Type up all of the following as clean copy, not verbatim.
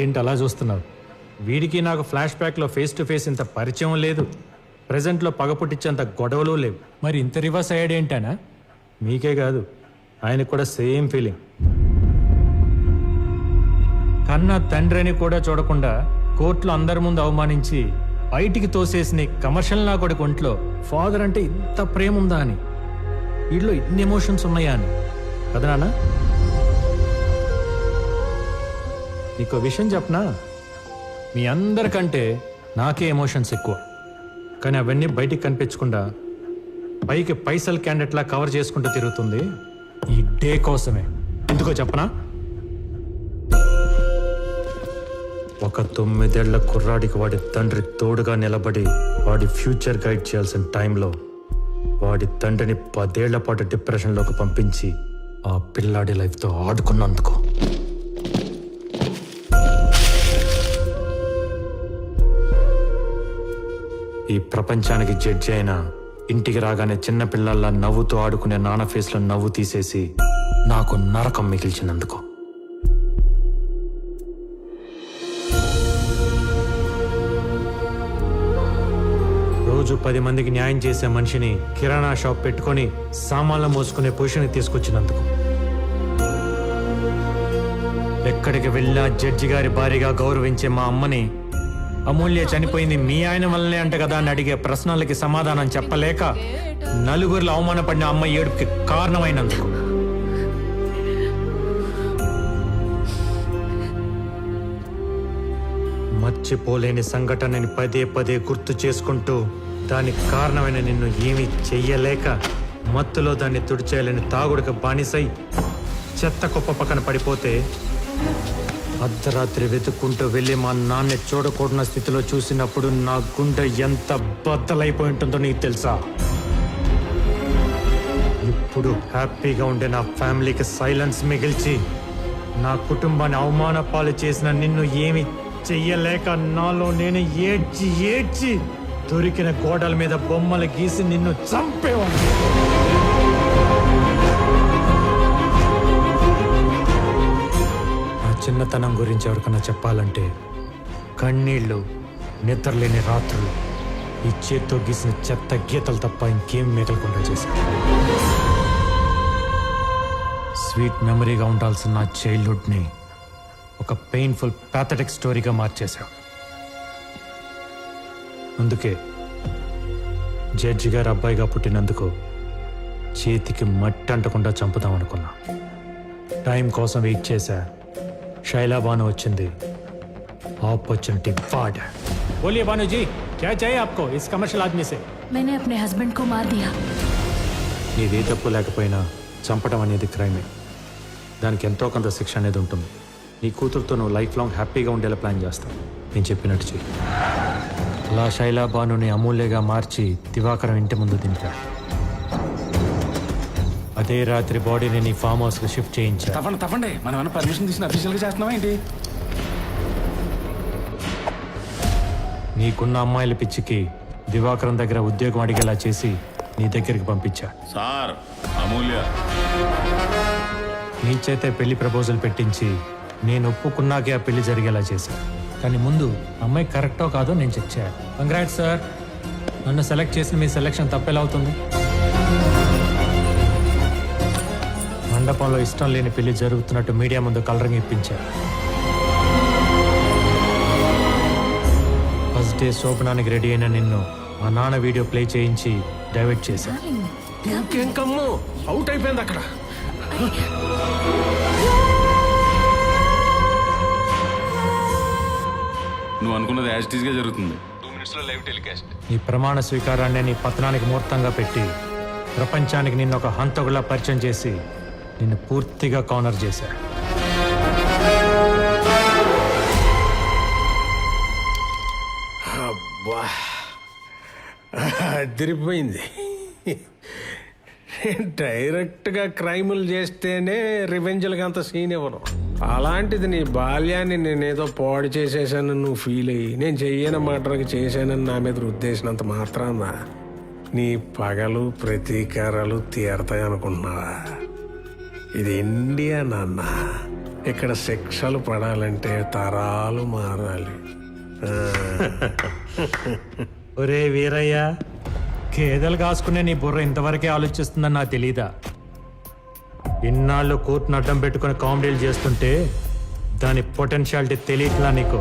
ఏంటి అలా చూస్తున్నావు? వీడికి నాకు ఫ్లాష్ బ్యాక్లో ఫేస్ టు ఫేస్ ఇంత పరిచయం లేదు, ప్రజెంట్లో పగ పుట్టించేంత గొడవలు లేవు. మరి ఇంత రివర్స్ అయ్యాడు ఏంటనా? మీకే కాదు, ఆయనకు కూడా సేమ్ ఫీలింగ్. కన్నా తండ్రిని కూడా చూడకుండా కోర్టులో అందరి ముందు అవమానించి బయటికి తోసేసిన కమర్షియల్ నా కొడుకు ఒంట్లో ఫాదర్ అంటే ఇంత ప్రేమ ఉందా అని, వీడిలో ఇన్ని ఎమోషన్స్ ఉన్నాయా అని. కదా నాన్న? నీకు విషయం చెప్పనా, మీ అందరికంటే నాకే ఎమోషన్స్ ఎక్కువ. కానీ అవన్నీ బయటికి కనిపించకుండా పైకి పైసల్ క్యాండిడేట్లా కవర్ చేసుకుంటూ తిరుగుతుంది ఈ డే కోసమే. ఎందుకో చెప్పనా? ఒక 9 ఏళ్ల కుర్రాడికి వాడి తండ్రి తోడుగా నిలబడి వాడి ఫ్యూచర్ గైడ్ చేయాల్సిన టైంలో వాడి తండ్రిని 10 ఏళ్ల పాటు డిప్రెషన్లోకి పంపించి ఆ పిల్లాడి లైఫ్తో ఆడుకున్నందుకు. ఈ ప్రపంచానికి జడ్జి అయినా ఇంటికి రాగానే చిన్న పిల్లల్లా నవ్వుతూ ఆడుకునే నాన్న ఫేస్లో నవ్వు తీసేసి నాకు నరకం మిగిల్చినందుకు. రోజు 10 మందికి న్యాయం చేసే మనిషిని కిరాణా షాప్ పెట్టుకొని సామాన్లు మోసుకునే పొజిషన్కి తీసుకొచ్చినందుకు. ఎక్కడికి వెళ్ళా జడ్జి గారి భారీగా గౌరవించే మా అమ్మని అమూల్య చనిపోయింది మీ ఆయన వల్లనే అంట కదా అని అడిగే ప్రశ్నలకి సమాధానం చెప్పలేక నలుగురిలో అవమానపడిన అమ్మ ఏడుపుకి కారణమైనందుకు. మర్చిపోలేని సంఘటనని పదే పదే గుర్తు చేసుకుంటూ దానికి కారణమైన నిన్ను ఏమీ చెయ్యలేక మత్తులో దాన్ని తుడిచేయాలని తాగుడుకు బానిసై చెత్త కుప్ప పక్కన పడిపోతే అర్ధరాత్రి వెతుక్కుంటూ వెళ్ళి మా నాన్న చూడకూడన స్థితిలో చూసినప్పుడు నా గుండె ఎంత బద్దలైపోయి ఉంటుందో నీకు తెలుసా? ఇప్పుడు హ్యాపీగా ఉండే నా ఫ్యామిలీకి సైలెన్స్ మిగిల్చి నా కుటుంబాన్ని అవమాన పాలు చేసిన నిన్ను ఏమి చెయ్యలేక నాలో నేను ఏడ్చి ఏడ్చి దొరికిన గోడల మీద బొమ్మలు గీసి నిన్ను చంపేవాడిని. చిన్నతనం గురించి ఎవరికన్నా చెప్పాలంటే కన్నీళ్ళు, నిద్రలేని రాత్రులు, ఈ చేత్తో గీసిన చెత్త గీతలు తప్ప ఇంకేం మిగలకుండా చేశాను. స్వీట్ మెమరీగా ఉండాల్సిన నా చైల్డ్హుడ్ని ఒక పెయిన్ఫుల్ ప్యాథటిక్ స్టోరీగా మార్చేశావు. అందుకే జడ్జి గారు అబ్బాయిగా పుట్టినందుకు చేతికి మట్టి అంటకుండా చంపుదాం అనుకున్నా. టైం కోసం వెయిట్ చేశా. शैला बानो వచ్చింది. अपॉर्चुनिटी फाड़. बोलिए बानो जी, क्या चाहिए आपको इस कमर्शियल आदमी से? मैंने अपने हस्बैंड को मार दिया. నీదే తప్పు లేకపోయినా చంపడం అనేది క్రైమే. దానికి ఎంతో కొంత శిక్ష అనేది ఉంటుంది. నీ కూతురుతో నువ్వు లైఫ్ లాంగ్ హ్యాపీగా ఉండేలా ప్లాన్ చేస్తావు. నేను చెప్పినట్టు చెయ్యి. అలా శైలా బానుని అమూల్యగా మార్చి దివాకరం ఇంటి ముందు దింపా. అదే రాత్రి బాడీని నీ ఫామ్ హౌస్కి షిఫ్ట్ చేయించా. తప్పండి, మనం ఏమైనా పర్మిషన్ తీసుకుని అఫీషియల్గా చేస్తున్నావా ఏంటి? నీకున్న అమ్మాయిల పిచ్చికి దివాకరం దగ్గర ఉద్యోగం అడిగేలా చేసి నీ దగ్గరికి పంపించా. సార్, అమూల్య నీ చేతే పెళ్లి ప్రపోజల్ పెట్టించి నేను ఒప్పుకున్నాకే ఆ పెళ్లి జరిగేలా చేశా. కానీ ముందు అమ్మాయి కరెక్టో కాదో నేను చెక్ చేయాలి. కంగ్రాట్స్ సార్, నన్ను సెలెక్ట్ చేసిన మీ సెలెక్షన్ తప్పేలా అవుతుంది? మండపంలో ఇష్టం లేని పెళ్లి జరుగుతున్నట్టు మీడియా ముందు కలరింగ్ ఇప్పించా. ఫస్ట్ డే శోభనానికి రెడీ అయిన నిన్ను మా నాన్న వీడియో ప్లే చేయించి డైవర్ట్ చేశా. ఇంకేం కమ్ము, అవుట్ అయిపోయింది అక్కడ. నువ్వు అనుకున్నది యాజ్ ఇట్ ఈజ్ గా జరుగుతుంది. 2 minutes లో లైవ్ టెలికాస్ట్. నీ ప్రమాణ స్వీకారాన్ని నీ పతనానికి ముహూర్తంగా పెట్టి ప్రపంచానికి నిన్ను ఒక హంతకులా పరిచయం చేసి నిన్ను పూర్తిగా కార్నర్ చేశా. అబ్బా, అదిరిపోయింది. డైరెక్ట్గా క్రైములు చేస్తేనే రివెంజ్లకి అంత సీన్ ఇవ్వను. అలాంటిది నీ బాల్యాన్ని నేనేదో పాడు చేసేసానని నువ్వు ఫీల్ అయ్యి నేను చెయ్యని మాటకి చేశానని నా మీద ఉద్దేశినంత మాత్రాన నీ పగలు ప్రతీకారాలు తీరతాయి అనుకుంటున్నావా? ఇది ఇండియా నాన్న, ఇక్కడ శిక్షలు పడాలంటే తరాలు మారాలి. ఒరే వీరయ్య, గేదెలు కాసుకునే నీ బుర్ర ఇంతవరకే ఆలోచిస్తుందని నాకు తెలీదా? ఇన్నాళ్ళు కోర్టును అడ్డం పెట్టుకుని కామెడీలు చేస్తుంటే దాని పొటెన్షియాలిటీ తెలియట్లా నీకు.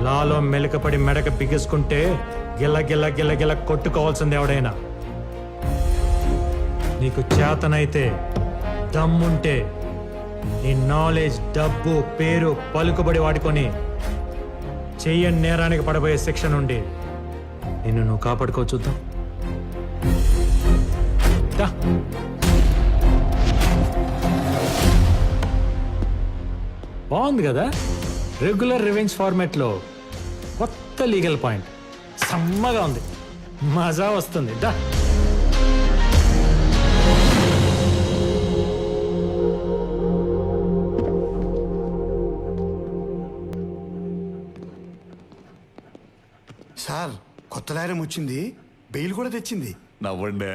లాలో మెలకపడి మెడక బిగించుకుంటే గిల్ల గిల్ల గిల్ల గిల్ల కొట్టుకోవాల్సింది ఎవడైనా. నీకు చేతనైతే దమ్ముంటే నీ నాలెడ్జ్, డబ్బు, పేరు, పలుకుబడి వాడుకొని చెయ్యని నేరానికి పడబోయే శిక్ష నుండి నిన్ను నువ్వు కాపాడుకో చూద్దాం. దా. బాగుంది కదా, రెగ్యులర్ రివెంజ్ ఫార్మాట్లో కొత్త లీగల్ పాయింట్. సమ్మగా ఉంది, మజా వస్తుంది. దా. సార్, కొత్త లాయరం వచ్చింది, బెయిల్ కూడా తెచ్చింది. నవ్వండి.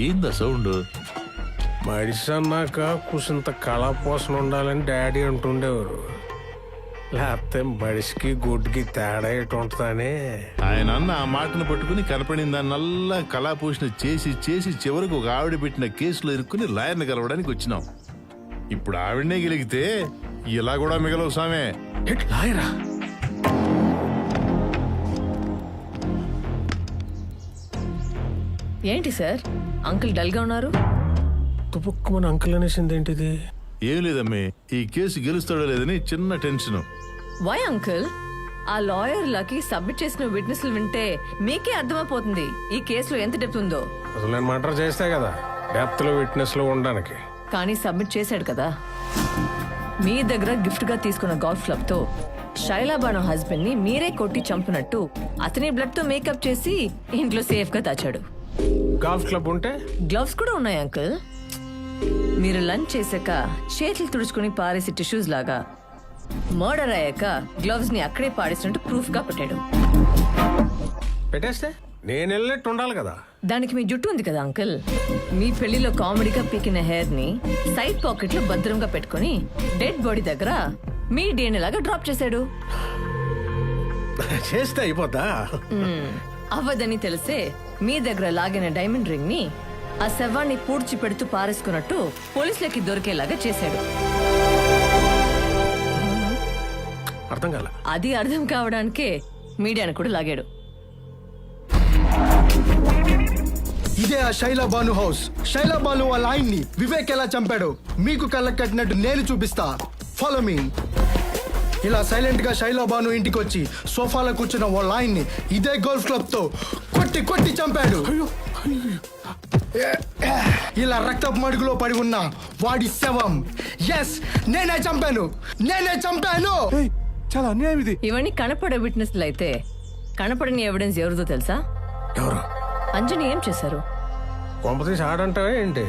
ఏందా సౌండ్? మడిసి అన్నాక కుసింత కళాపోసన ఉండాలని డాడీ అంటుండేవారు. లేకపోతే మడిసికి గుడ్డికి తేడా ఎటు ఉంటుందని. ఆయన అన్న ఆ మాటను పట్టుకుని కనపడిన దాన్నల్లా కళాపోషణ చేసి చేసి చివరికి ఒక ఆవిడ పెట్టిన కేసులో ఇరుక్కుని లాయర్ని కలవడానికి వచ్చినాం. ఇప్పుడు ఆవిడనే గెలిగితే ఇలా కూడా మిగలవు సామే. లాయరా? ఏంటి సార్ అంకుల్ డల్గా ఉన్నారు? తుపుక్కుమని అంకుల్ అనేసింది ఏంటిది? ఏం లేదమ్మే, ఈ కేసు గెలుస్తాడో లేదని చిన్న టెన్షన్. Why uncle? ఆ లాయర్లకి సబ్మిట్ చేసిన విట్నెస్లు వింటే మీకే అర్థమైపోతుంది ఈ కేసులో ఎంత డెప్త్ ఉందో. అసలు నేను మర్డర్ చేస్తే కదా డెప్త్ లో విట్నెస్ లో ఉండడానికి. కానీ సబ్మిట్ చేశాడు కదా. మీ దగ్గర గిఫ్ట్ గా తీసుకున్న గోల్ఫ్ క్లబ్ తో శైలాబాను హస్బెండ్ ని మీరే కొట్టి చంపినట్టు అతని బ్లడ్ తో మేకప్ చేసి ఇంట్లో సేఫ్ గా దాచాడు. గోల్ఫ్ క్లబ్ ఉంటే గ్లవ్స్ కూడా ఉన్నాయి అంకుల్. మీరు లంచ్ చేశాక చేతులు తుడుచుకుని పారేసి టిష్యూస్ లాగా మర్డర్ అయ్యాక గ్లవ్స్ ని అక్కడే పాడేసినట్టు ప్రూఫ్ గా పెట్టాడు. పెట్టేస్తే నేను వెళ్ళినట్టు ఉండాలి కదా. దానికి మీ జుట్టు ఉంది కదా అంకుల్, మీ పెళ్లిలో కామెడీగా పీకిన హెయిర్ ని సైడ్ పాకెట్ లో భద్రంగా పెట్టుకుని డెడ్ బాడీ దగ్గర మీ DNA లాగా డ్రాప్ చేశాడు. చేస్తే అయిపోతా. అవ్వదని తెలిసే మీ దగ్గర లాగిన డైమండ్ రింగ్ ని ఆ శవాన్ని పూడ్చి పెడుతూ పారేసుకున్నట్టు పోలీసులకి దొరికేలాగా చేశాడు. అర్థం కాల. అది అర్థం కావడానికే మీడియాను కూడా లాగాడు. ఇదే ఆ శైలా బాను హౌస్. శైలా బాను వాళ్ళ ఆయన్ని వివేక్ ఎలా చంపాడు మీకు కళ్ళకు కట్టినట్టు నేను చూపిస్తా. Follow me. ఇలా సైలెంట్ గా శైలా బాను ఇంటికి వచ్చి సోఫాలో కూర్చున్న వాళ్ళ ఆయన్ని ఇదే గోల్ఫ్ క్లబ్ తో కొట్టి కొట్టి చంపాడు. ఇలా రక్తపు మడుగులో పడి ఉన్న వాడి శవం. ఎస్, నేనే చంపాను, నేనే చంపాను. చాలా అన్యాయం ఇది. ఇవన్నీ కనపడే విట్నెస్లు అయితే కనపడని ఎవిడెన్స్ ఎవరిదో తెలుసా? ఎవరు? అంజని ఏం చేశారు? కొంపతీసి ఆడంటావా ఏంటి?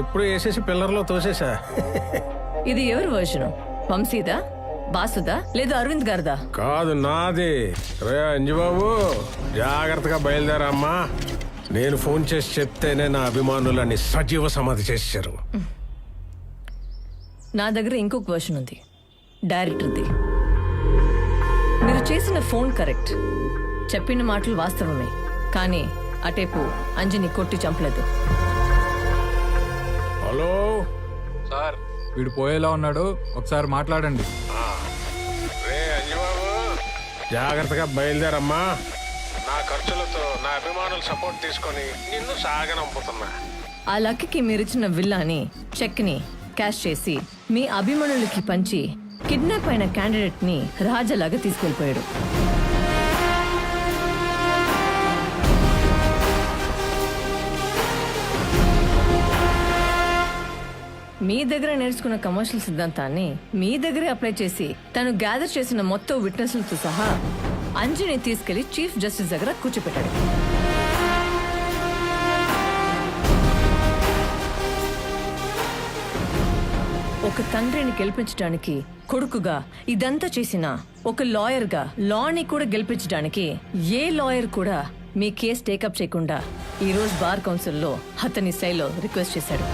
ఇప్పుడు వేసేసి పిల్లర్లో తోసేసా. ఇది ఎవరి వర్షను? వంశీదా, బాసుదా, లేదు అరవింద్ గారిదా? కాదు, నాది. రే అంజుబాబు, జాగ్రత్తగా బయలుదేరమ్మా. నేను ఫోన్ చేసి చెప్తేనే నా అభిమానులని సజీవ సమాధి చేశారు. నా దగ్గర ఇంకొక వర్షన్ ఉంది, డైరెక్టర్ది. మీరు చేసిన ఫోన్ కరెక్ట్, చెప్పిన మాటలు వాస్తవమే, కానీ అటేపు అంజని కొట్టి చంపలేదు. హలో సార్, వీడు పోయేలా ఉన్నాడు, ఒకసారి మాట్లాడండి. రే అంజుబాబు, జాగ్రత్తగా బయలుదేరమ్మా. నా ఖర్చులతో నా అభిమానులు సపోర్ట్ తీసుకొని నిన్ను సాగనంపుతున్నా. ఆ లక్కీకి మీరిచ్చిన విల్లాని, చెక్ని క్యాష్ చేసి మీ అభిమానులకి పంచి కిడ్నాప్ అయిన క్యాండిడేట్ ని రాజాలాగా తీసుకెళ్లిపోయాడు. మీ దగ్గర నేర్చుకున్న కమర్షియల్ సిద్ధాంతాన్ని మీ దగ్గరే అప్లై చేసి తను గ్యాదర్ చేసిన మొత్తం విట్నెస్లతో సహా అంజని తీసుకెళ్లి చీఫ్ జస్టిస్ దగ్గర కూర్చోపెట్టాడు. ఒక ఒక తండ్రిని గెలిపించడానికి కొడుకుగా ఇదంతా చేసిన ఒక లాయర్గా లాని కూడా గెలిపించడానికి ఏ లాయర్ కూడా మీ కేసు టేకప్ చేయకుండా ఈ రోజు బార్ కౌన్సిల్లో అతని శైలో రిక్వెస్ట్ చేశాడు.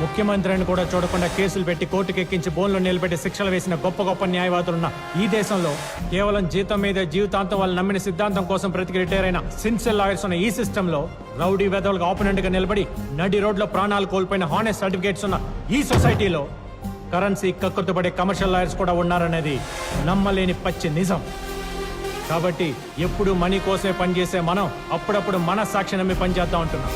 ముఖ్యమంత్రిని కూడా చూడకుండా కేసులు పెట్టి కోర్టుకు ఎక్కించి బోన్లో నిలబెట్టి శిక్షలు వేసిన గొప్ప గొప్ప న్యాయవాదులున్న ఈ దేశంలో కేవలం జీతం మీద జీవితాంతం వాళ్ళు నమ్మిన సిద్ధాంతం కోసం బ్రతికి రిటైర్ అయిన సిన్సియర్ లాయర్స్ ఉన్న ఈ సిస్టంలో రౌడీ వెధవులకు ఆపోనెంట్ గా నిలబడి నడి రోడ్లో ప్రాణాలు కోల్పోయిన హానెస్ట్ సర్టిఫికేట్స్ ఉన్న ఈ సొసైటీలో కరెన్సీ కక్కుర్తుపడే కమర్షియల్ లాయర్స్ కూడా ఉన్నారనేది నమ్మలేని పచ్చి నిజం. కాబట్టి ఎప్పుడు మనీ కోసమే పనిచేసే మనం అప్పుడప్పుడు మన సాక్షి నమ్మి పనిచేద్దాం అంటున్నాం.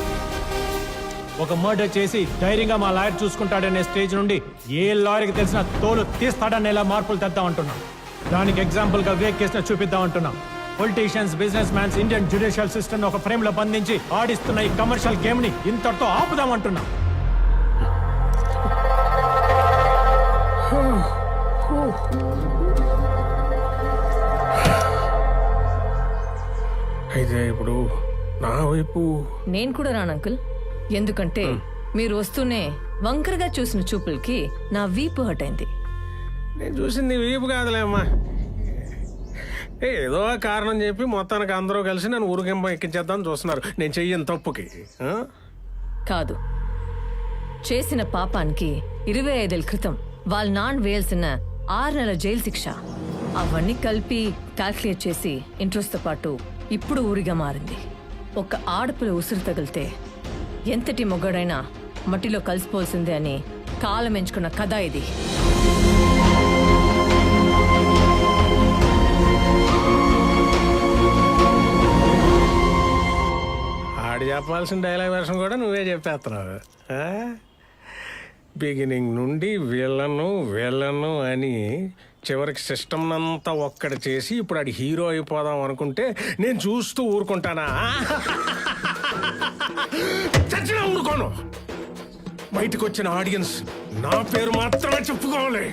ఒక మర్డర్ చేసి ధైర్యంగా మా లాయర్ చూసుకుంటాడనే స్టేజ్ నుండి ఏ లాయర్కి తెలిసిన తోలు తీస్తాడనేలా మార్పులు తెద్దాం అంటున్నాం. దానికి ఎగ్జాంపుల్ గా వివేక్ కేసును చూపిద్దాం అంటున్నాం. Politicians, business mans Indian judicial system ఒక ఫ్రేమ్ లో బంధించి ఆడిస్తున్న ఈ కమర్షియల్ గేమ్ ని ఇంతటితో ఆపుదాం అంటున్నాం. అయితే ఇప్పుడు నా వైపు నేను కూడా రాను అంకుల్. ఎందుకంటే మీరు వస్తూనే వంకరగా చూసిన చూపులకి నా వీపు హట్ అయింది. నేను చూసింది వీపు కాదులేమ్మా, ఏదో కారణం చెప్పి మొత్తానికి అందరూ కలిసి నన్ను ఊరికింప ఎక్కించేద్దాం చూస్తున్నారు నేను చెయ్యని తప్పుకి. కాదు, చేసిన పాపానికి 25 ఏళ్ల క్రితం వాళ్ళ నాన్న వేయాల్సిన 6 నెలల జైలు శిక్ష అవన్నీ కలిపి క్యాల్కులేట్ చేసి ఇంట్రెస్ట్తో పాటు ఇప్పుడు ఊరిగా మారింది. ఒక ఆడపిల్ల ఉసురు తగిలితే ఎంతటి మొగ్గడైనా మట్టిలో కలిసిపోల్సిందే అని కాలం ఎంచుకున్న కథ ఇది. ఆడు చెప్పాల్సిన డైలాగ్ వెర్షన్ కూడా నువ్వే చెప్పేస్తున్నావు. బిగినింగ్ నుండి వీళ్ళను అని చివరికి సిస్టమ్ అంతా ఒక్కడి చేసి ఇప్పుడు ఆడి హీరో అయిపోదాం అనుకుంటే నేను చూస్తూ ఊరుకుంటానా? చచ్చినా ఊరుకోను. బయటకు వచ్చిన ఆడియన్స్ నా పేరు మాత్రమే చెప్పుకోవాలి.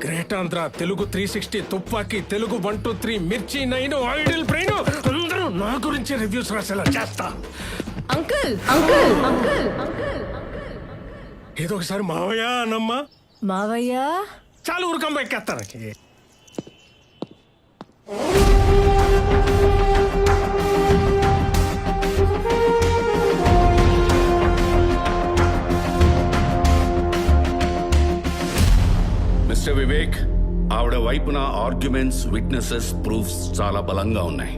గ్రేట్ ఆంధ్ర, తెలుగు 360, తుపాకి, తెలుగు 1 2 3, మిర్చి 9, ఐడిల్ బ్రెయిన్ అందరూ నా గురించి రివ్యూస్ రాసేలా చేస్తా. అంకుల్ అంకుల్ అంకుల్ అంకుల్ ఏదో ఒకసారి మావయ్య అన్నమ్మా. మావయ్య చాలు ఊరుకంబ ఎక్కేస్తాను. మిస్టర్ వివేక్, ఆవిడ వైపున ఆర్గ్యుమెంట్స్, విట్నెసెస్, ప్రూఫ్స్ చాలా బలంగా ఉన్నాయి.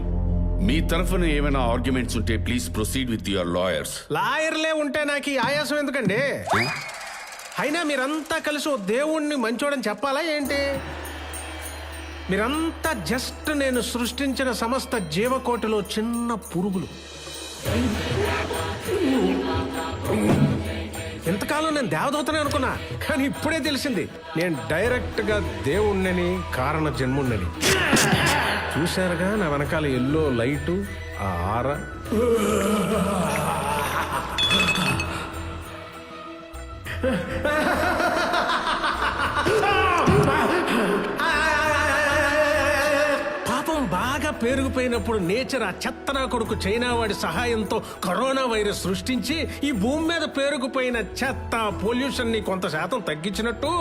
మీ తరఫున ఏమైనా ఆర్గ్యుమెంట్స్ ఉంటే please proceed with your lawyers. లాయర్లే ఉంటే నాకు ఈ ఆయాసం ఎందుకండి? అయినా మీరంతా కలిసి ఓ దేవుణ్ణి మంచోడని చెప్పాలా ఏంటి? మీరంతా జస్ట్ నేను సృష్టించిన సమస్త జీవకోటిలో చిన్న పురుగులు. ఇంతకాలం నేను దేవదూతనే అనుకున్నా, కానీ ఇప్పుడే తెలిసింది నేను డైరెక్ట్ గా దేవుణ్ణని, కారణ జన్ముణ్ణని. చూశారుగా నా వెనకాల ఎల్లో లైటు, ఆ ఆరా. పాపం బాగా పేరుకుపోయినప్పుడు నేచర్ ఆ చెత్తనా కొడుకు చైనా వాడి సహాయంతో కరోనా వైరస్ సృష్టించి ఈ భూమి మీద పేరుకుపోయిన చెత్త పొల్యూషన్ ని కొంత శాతం తగ్గించినట్టు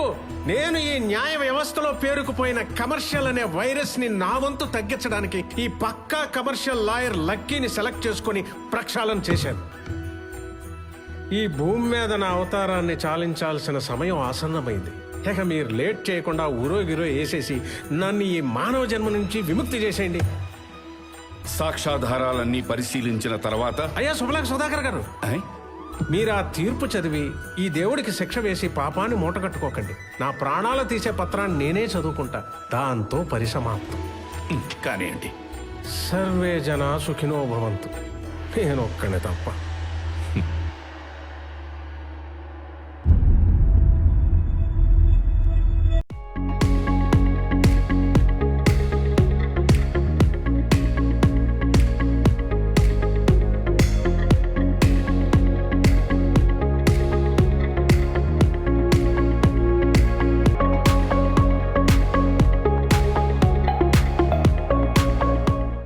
నేను ఈ న్యాయ వ్యవస్థలో పేరుకుపోయిన కమర్షియల్ అనే వైరస్ ని నా వంతు తగ్గించడానికి ఈ పక్కా కమర్షియల్ లాయర్ లక్కీని సెలెక్ట్ చేసుకుని ప్రక్షాళన చేశాను. ఈ భూమి మీద నా అవతారాన్ని చాలించాల్సిన సమయం ఆసన్నమైంది. ఇక మీరు లేట్ చేయకుండా ఊరోగిరో వేసేసి నన్ను ఈ మానవ జన్మ నుంచి విముక్తి చేసేయండి. సాక్ష్యాధారాలన్నీ పరిశీలించిన తర్వాత అయ్యా శుభలాక్ సుధాకర్ గారు, మీరు ఆ తీర్పు చదివి ఈ దేవుడికి శిక్ష వేసి పాపాన్ని మూటగట్టుకోకండి. నా ప్రాణాలు తీసే పత్రాన్ని నేనే చదువుకుంటా, దాంతో పరిసమాప్తం. కానివ్వండి. సర్వే జన సుఖినో భవంతు. నేనొక్కనే తప్ప.